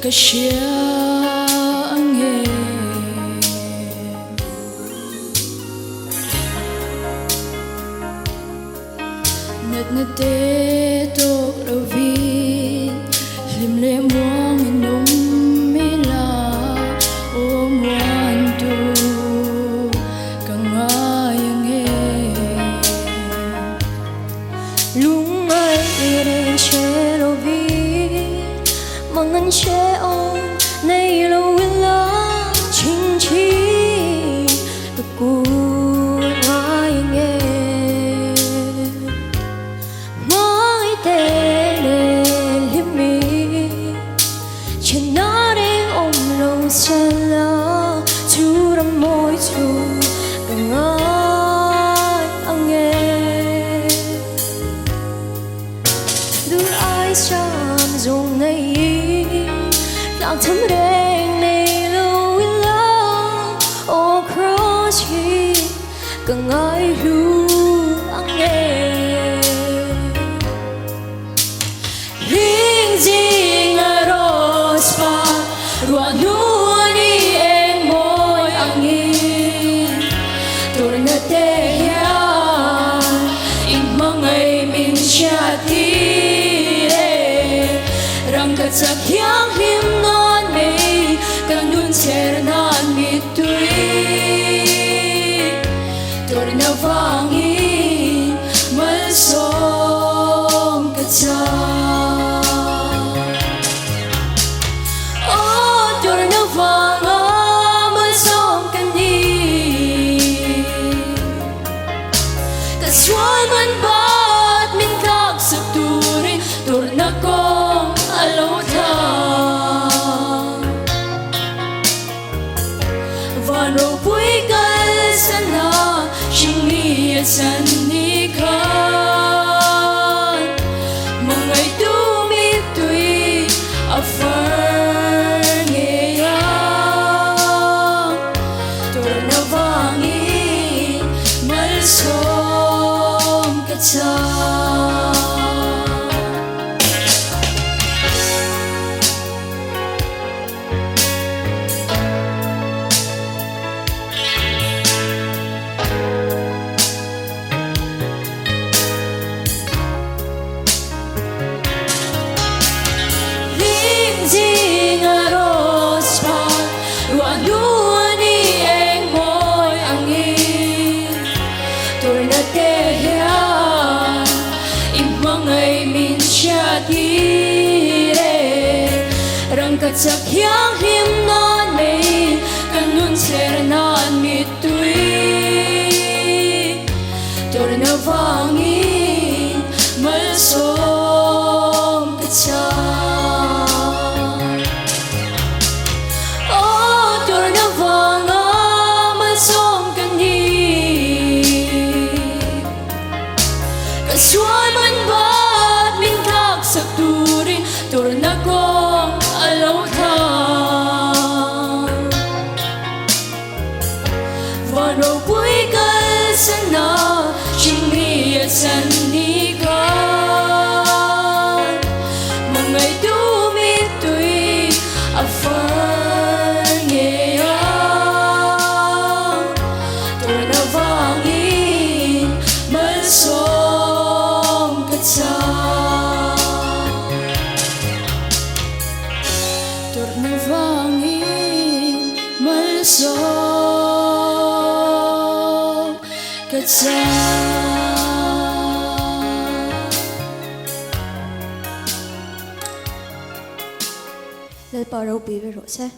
kasiangin Natnatetok ravin Limle mong inumila O muanto kangayangin Lungay iring sherovin Mangan sheong na ilawila Ching-ching Kakurayangin Mọi tên limi Chanaring omlong sala Churang môi chung Kangay angin Du ai chăm dùng này Lạc thấm rèn này lâu ila Ô cross hi Kangay ru angin Ring ding a rospa Ruanuni eng moy angin Tornateyan In mangay min siya tire Rangkat sa kiyang himnon may Kanun sernan mitui Tornavangin malsong katsa Kaswal man ba't min kag sa turin Turna kong alawtan Vano pu'y kalsana Siyang sanikan Mangay tumito'y afangiyang Turna vangin malsong katsa Ring a rospa Ruanuni eng moy angin Tornateyan Imangay min siya tire Rangkat sa kiyang himnon may Kanun sernan mitui Tornavangin malsong katsa Kaswal man ba't min kag sa turin Turna kong alawtan Vano pu'y kalsana Siyang sanikan Mangay tumito'y afangiyang Turna vangin malsong katsa Tornavangin malsong katsa Let bảo đâu bí về rồi xe